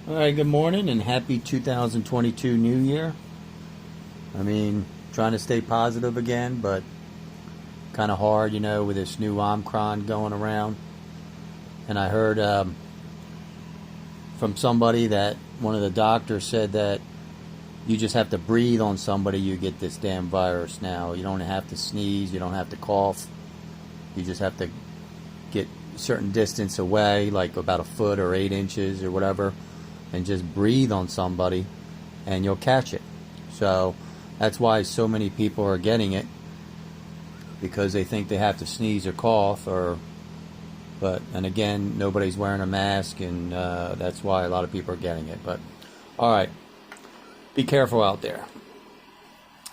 All right, good morning and happy 2022 New Year. I mean, trying to stay positive again, but kind of hard, with this new Omicron going around. And I heard from somebody that one of the doctors said that you just have to breathe on somebody, you get this damn virus now. You don't have to sneeze, you don't have to cough. You just have to get a certain distance away, like about a foot or 8 inches or whatever, and just breathe on somebody and you'll catch it. So that's why so many people are getting it, because they think they have to sneeze or cough, and again, nobody's wearing a mask, and that's why a lot of people are getting it. But all right, be careful out there.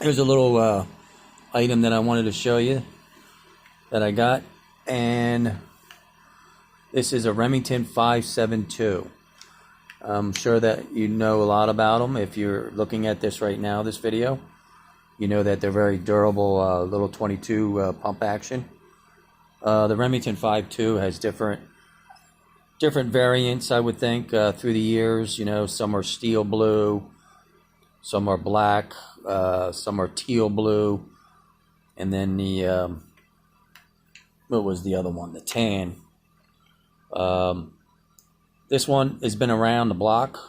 Here's a little item that I wanted to show you that I got, and this is a Remington 5.72. I'm sure that you know a lot about them. If you're looking at this right now, this video, you know that they're very durable, little 22 pump action. The Remington 5.2 has different variants, I would think, through the years. Some are steel blue, some are black, some are teal blue, and then the what was the other one? The tan. This one has been around the block.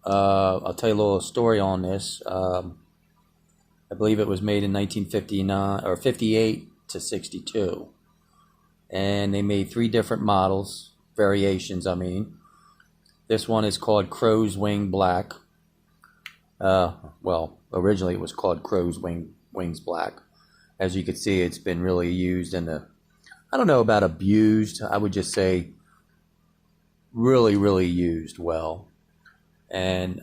I'll tell you a little story on this. I believe it was made in 1959 or 58 to 62, and they made 3 different models, variations. I mean, this one is called Crow's Wing Black. Well, originally it was called Crow's Wings Black. As you can see, it's been really used in I don't know about abused. I would just say really used well, and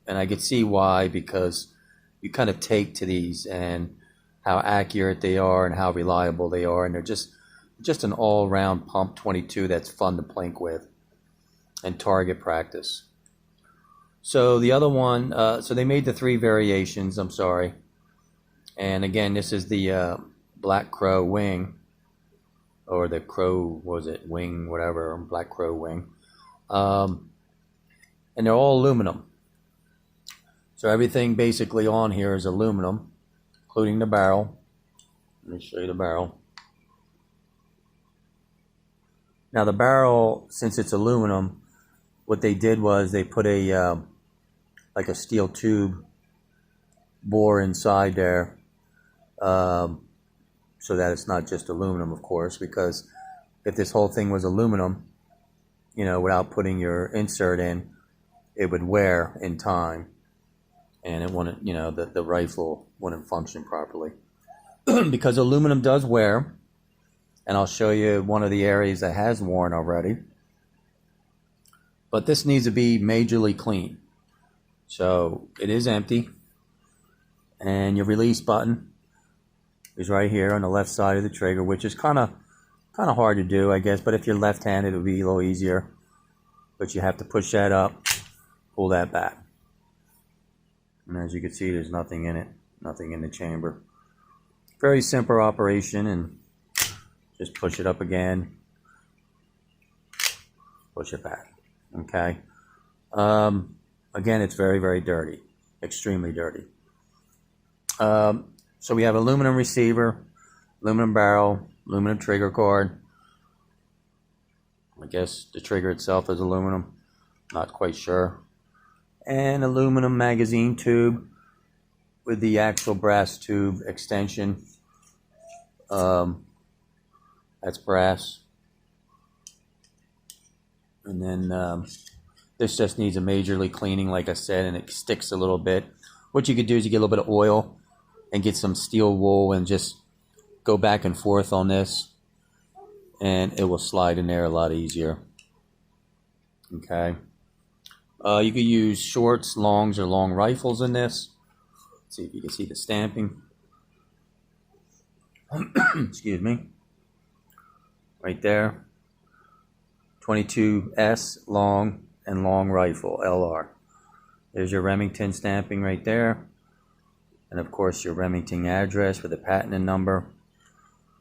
I could see why, because you kind of take to these and how accurate they are and how reliable they are, and they're just an all-round pump 22 that's fun to plink with and target practice. So the other one, so they made the 3 variations. I'm sorry, and again, this is the Black Crow Wing, or the Crow, wing, whatever, Black Crow Wing. And they're all aluminum. So everything basically on here is aluminum, including the barrel. Let me show you the barrel. Now the barrel, since it's aluminum, what they did was they put a like a steel tube bore inside there, so that it's not just aluminum, of course, because if this whole thing was aluminum, without putting your insert in, it would wear in time, and it wouldn't, the rifle wouldn't function properly. Because aluminum does wear, and I'll show you one of the areas that has worn already. But this needs to be majorly clean. So it is empty, and your release button is right here on the left side of the trigger, which is kind of hard to do, I guess, but if you're left-handed, it'll be a little easier. But you have to push that up, pull that back. And as you can see, there's nothing in it, nothing in the chamber. Very simple operation, and just push it up again, push it back, okay? Again, it's very dirty, extremely dirty. So we have aluminum receiver, aluminum barrel, aluminum trigger cord. I guess the trigger itself is aluminum, not quite sure. And aluminum magazine tube with the actual brass tube extension. That's brass. And then this just needs a majorly cleaning, like I said, and it sticks a little bit. What you could do is you get a little bit of oil and get some steel wool and just go back and forth on this, and it will slide in there a lot easier. Okay. You could use shorts, longs, or long rifles in this. Let's see if you can see the stamping. Excuse me. Right there. 22S long and long rifle, LR. There's your Remington stamping right there. And of course your Remington address with the patent and number.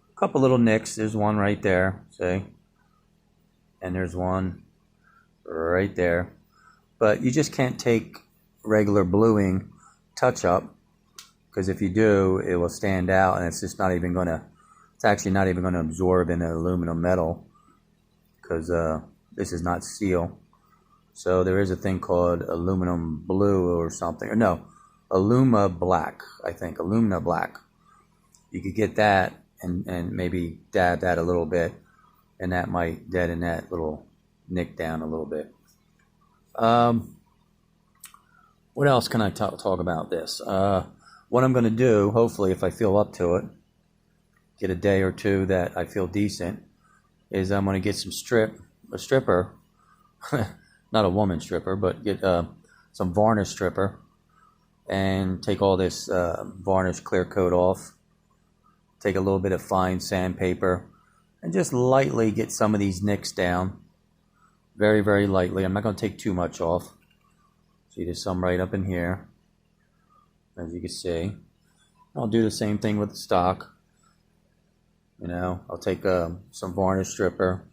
A couple little nicks. There's one right there, see? And there's one right there. But you just can't take regular bluing touch-up, because if you do, it will stand out, and it's just not even going to, it's actually not even going to absorb in an aluminum metal, because this is not steel. So there is a thing called aluminum blue or something, or no, Aluma Black, I think, Alumina Black. You could get that and maybe dab that a little bit, and that might deaden that little nick down a little bit. What else can I talk about this? What I'm going to do, hopefully, if I feel up to it, get a day or two that I feel decent, is I'm going to get a stripper, not a woman stripper, but get some varnish stripper, and take all this varnish clear coat off, take a little bit of fine sandpaper, and just lightly get some of these nicks down, very, very lightly. I'm not going to take too much off. See, there's some right up in here, as you can see. I'll do the same thing with the stock. You know, I'll take some varnish stripper,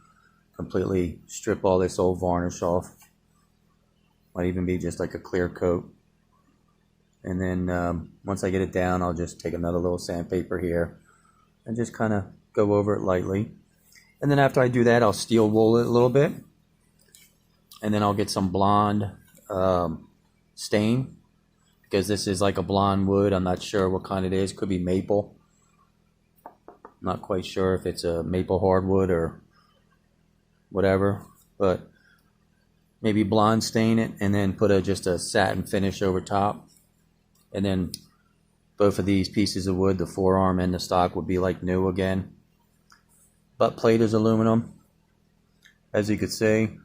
completely strip all this old varnish off. Might even be just like a clear coat. And then once I get it down, I'll just take another little sandpaper here and just kind of go over it lightly. And then after I do that, I'll steel wool it a little bit. And then I'll get some blonde stain, because this is like a blonde wood. I'm not sure what kind it is. Could be maple. Not quite sure if it's a maple hardwood or whatever, but maybe blonde stain it and then put just a satin finish over top. And then both of these pieces of wood, the forearm and the stock, would be like new again. Butt plate is aluminum, as you can see.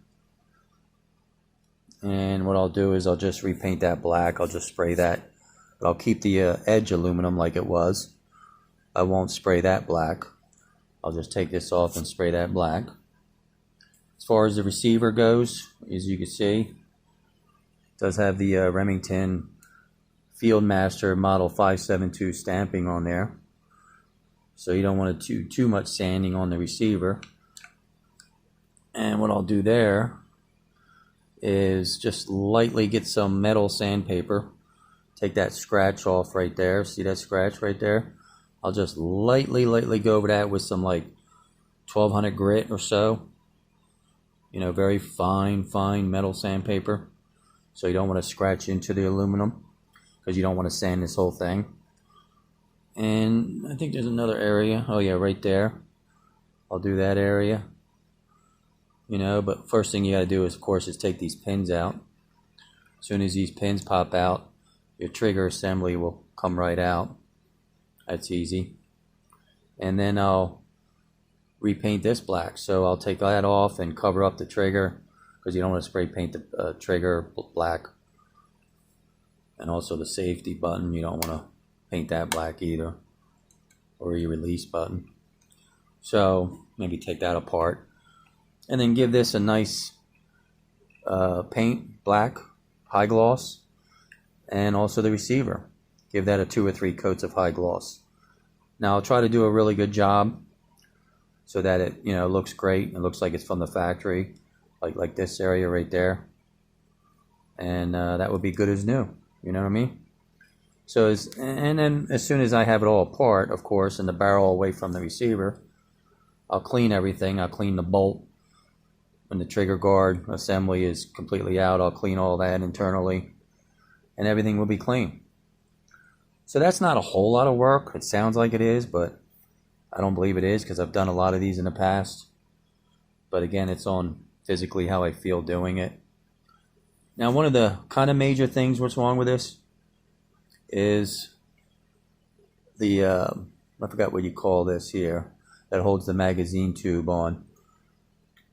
And what I'll do is I'll just repaint that black. I'll just spray that. But I'll keep the edge aluminum like it was. I won't spray that black. I'll just take this off and spray that black. As far as the receiver goes, as you can see, it does have the Remington Fieldmaster Model 572 stamping on there. So you don't want to do too much sanding on the receiver. And what I'll do there is just lightly get some metal sandpaper. Take that scratch off right there. See that scratch right there? I'll just lightly go over that with some like 1200 grit or so. You know, very fine metal sandpaper. So you don't want to scratch into the aluminum, because you don't want to sand this whole thing. And I think there's another area. Oh yeah, right there. I'll do that area. You know, but first thing you got to do is, of course, is take these pins out. As soon as these pins pop out, your trigger assembly will come right out. That's easy. And then I'll repaint this black. So I'll take that off and cover up the trigger, because you don't want to spray paint the trigger black. And also the safety button, you don't want to paint that black either, or your release button. So maybe take that apart. And then give this a nice paint, black, high gloss, and also the receiver. Give that a 2 or 3 coats of high gloss. Now I'll try to do a really good job so that it, you know, looks great. It looks like it's from the factory, like this area right there. And that would be good as new. You know what I mean? So and then as soon as I have it all apart, of course, and the barrel away from the receiver, I'll clean everything. I'll clean the bolt. When the trigger guard assembly is completely out, I'll clean all that internally, and everything will be clean. So that's not a whole lot of work. It sounds like it is, but I don't believe it is, because I've done a lot of these in the past. But again, it's on physically how I feel doing it. Now, one of the kind of major things what's wrong with this is the, I forgot what you call this here, that holds the magazine tube on.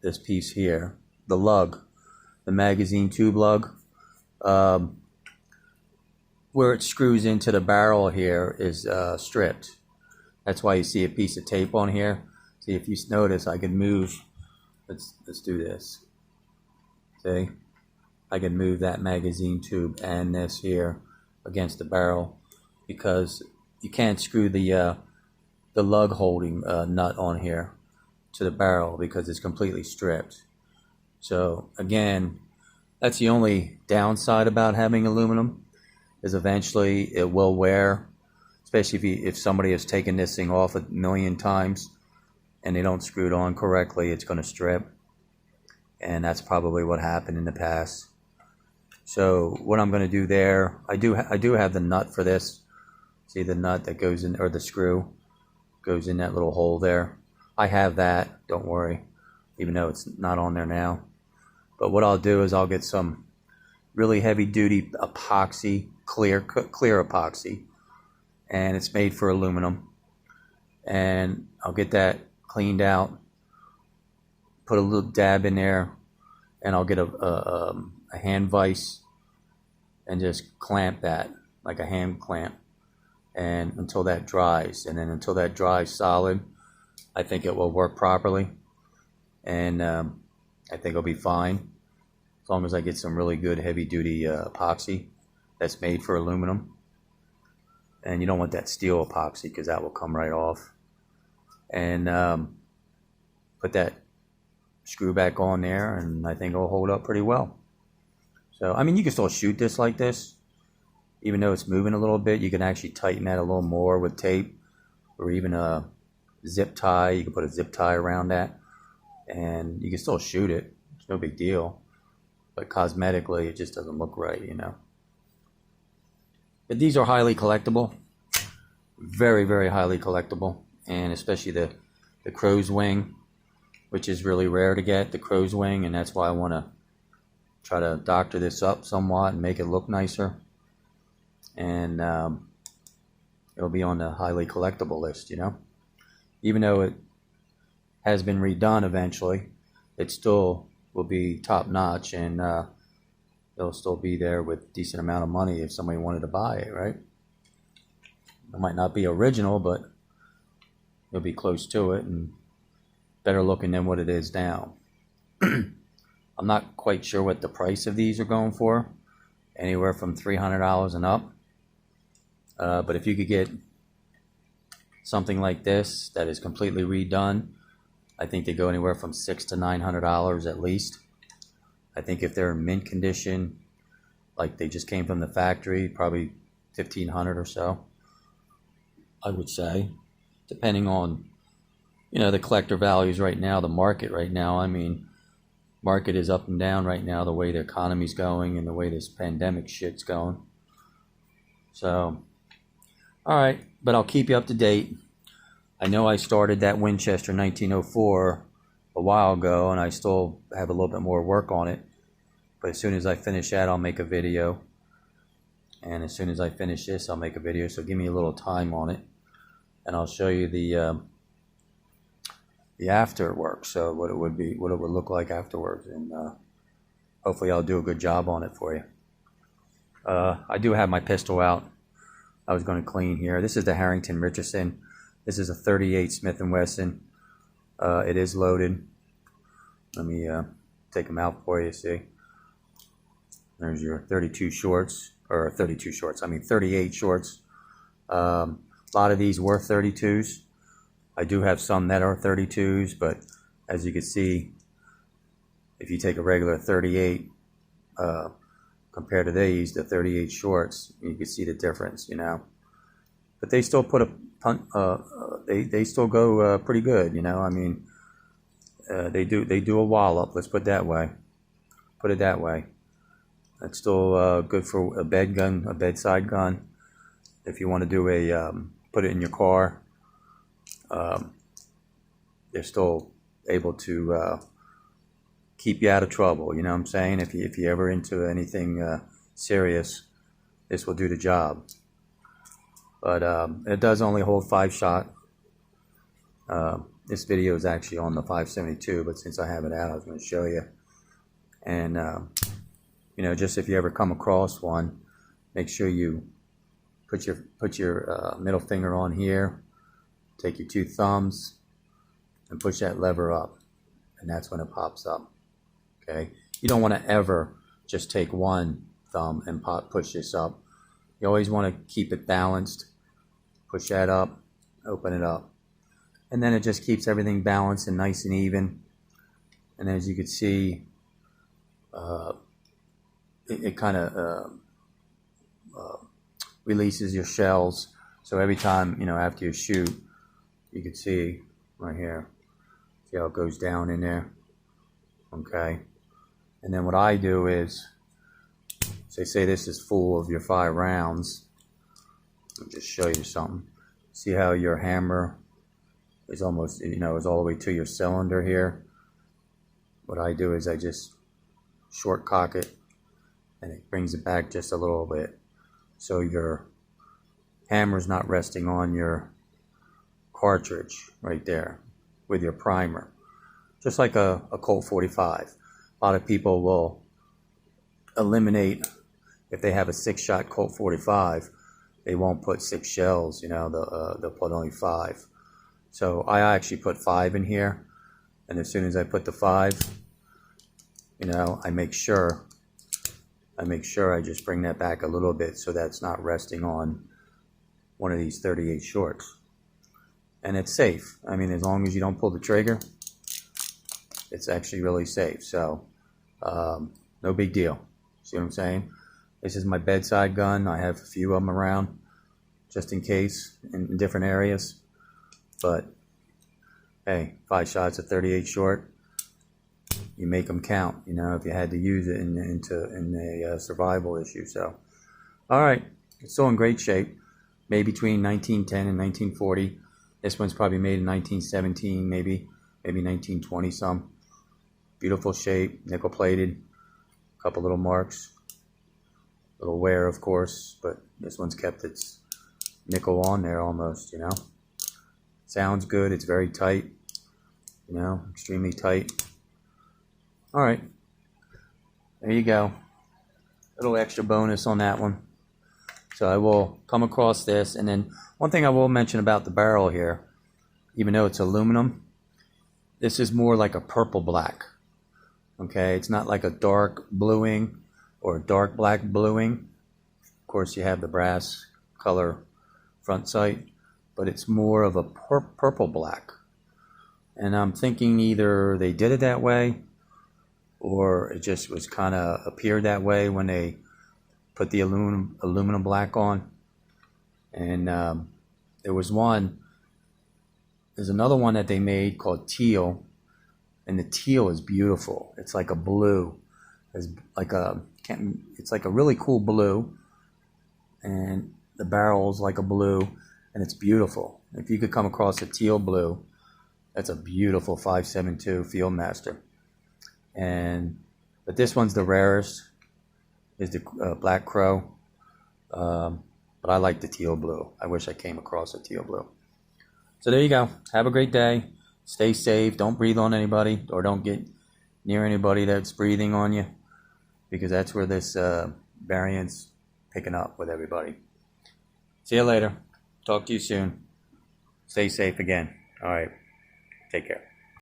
This piece here, the lug, the magazine tube lug, where it screws into the barrel here is stripped. That's why you see a piece of tape on here. See, if you notice, I can move. Let's do this. See, I can move that magazine tube and this here against the barrel, because you can't screw the lug holding nut on here to the barrel, because it's completely stripped. So again, that's the only downside about having aluminum, is eventually it will wear, especially if somebody has taken this thing off a million times and they don't screw it on correctly, it's going to strip. And that's probably what happened in the past. So what I'm going to do there, I do have the nut for this. See the nut that goes in, or the screw goes in that little hole there. I have that, don't worry, even though it's not on there now. But what I'll do is I'll get some really heavy duty epoxy, clear epoxy, and it's made for aluminum. And I'll get that cleaned out, put a little dab in there, and I'll get a hand vise and just clamp that like a hand clamp, and until that dries. And then until that dries solid, I think it will work properly, and I think it'll be fine as long as I get some really good heavy duty epoxy that's made for aluminum. And you don't want that steel epoxy because that will come right off. And put that screw back on there, and I think it'll hold up pretty well. So I mean, you can still shoot this like this, even though it's moving a little bit. You can actually tighten that a little more with tape, or even a zip tie. You can put a zip tie around that, and you can still shoot it. It's no big deal, but cosmetically it just doesn't look right, you know. But these are highly collectible, very, very highly collectible, and especially the crow's wing, which is really rare to get, the crow's wing, and that's why I want to try to doctor this up somewhat and make it look nicer. And it'll be on the highly collectible list, you know. Even though it has been redone eventually, it still will be top notch, and it'll still be there with decent amount of money if somebody wanted to buy it, right? It might not be original, but it'll be close to it and better looking than what it is now. I'm not quite sure what the price of these are going for, anywhere from $300 and up. But if you could get something like this that is completely redone, I think they go anywhere from $600 to $900 at least. I think if they're in mint condition, like they just came from the factory, probably $1,500 or so, I would say, depending on, you know, the collector values right now, the market right now. I mean, market is up and down right now, the way the economy's going and the way this pandemic shit's going. So, all right, but I'll keep you up to date. I know I started that Winchester 1904 a while ago, and I still have a little bit more work on it. But as soon as I finish that, I'll make a video. And as soon as I finish this, I'll make a video. So give me a little time on it, and I'll show you the after work. So what it would look like afterwards, and hopefully I'll do a good job on it for you. I do have my pistol out. I was going to clean here. This is the Harrington Richardson. This is a 38 Smith & Wesson. It is loaded. Let me take them out for you, see. There's your 32 shorts, or 32 shorts, I mean 38 shorts. A lot of these were 32s. I do have some that are 32s, but as you can see, if you take a regular 38 compared to these, the 38 shorts, you can see the difference, you know. But they still put a punt. They still go pretty good, you know. I mean, they do a wallop. Let's put it that way. Put it that way. It's still good for a bed gun, a bedside gun. If you want to do a put it in your car, they're still able to keep you out of trouble. You know what I'm saying? If you ever into anything serious, this will do the job. But it does only hold 5-shot. This video is actually on the 5.72, but since I have it out, I was going to show you. And you know, just if you ever come across one, make sure you put your middle finger on here, take your 2 thumbs, and push that lever up, and that's when it pops up. Okay, you don't want to ever just take one thumb and push this up. You always want to keep it balanced. Push that up, open it up, and then it just keeps everything balanced and nice and even. And as you can see, it kind of releases your shells. So every time, after you shoot, you can see right here, see how it goes down in there. Okay. And then what I do is, say this is full of your 5 rounds. I'll just show you something. See how your hammer is almost, is all the way to your cylinder here. What I do is I just short cock it, and it brings it back just a little bit. So your hammer's not resting on your cartridge right there with your primer. Just like a Colt 45. A lot of people will eliminate, if they have a 6-shot Colt 45, they won't put 6 shells, they'll put only 5. So I actually put 5 in here, and as soon as I put the 5, I make sure I just bring that back a little bit so that's not resting on one of these 38 shorts. And it's safe. I mean, as long as you don't pull the trigger, it's actually really safe. So, no big deal. See what I'm saying? This is my bedside gun. I have a few of them around just in case in different areas. But, hey, 5 shots at 38 short, you make them count, if you had to use it in a survival issue. So, all right, it's still in great shape. Made between 1910 and 1940. This one's probably made in 1917, maybe 1920 some. Beautiful shape, nickel plated. A couple little marks. Little wear, of course, but this one's kept its nickel on there almost, Sounds good. It's very tight, extremely tight. All right, there you go. Little extra bonus on that one. So I will come across this, and then one thing I will mention about the barrel here, even though it's aluminum, this is more like a purple black. Okay, it's not like a dark bluing or a dark black bluing. Of course, you have the brass color front sight, but it's more of a purple black. And I'm thinking either they did it that way, or it just was kind of appeared that way when they put the aluminum black on. And there's another one that they made called teal, and the teal is beautiful. It's like a blue. It's like a really cool blue, and the barrel's like a blue, and it's beautiful. If you could come across a teal blue, that's a beautiful 5.72 Fieldmaster. But this one's the rarest, is the Black Crow. But I like the teal blue. I wish I came across a teal blue. So there you go. Have a great day. Stay safe. Don't breathe on anybody, or don't get near anybody that's breathing on you, because that's where this variant's picking up with everybody. See you later. Talk to you soon. Stay safe again. All right. Take care.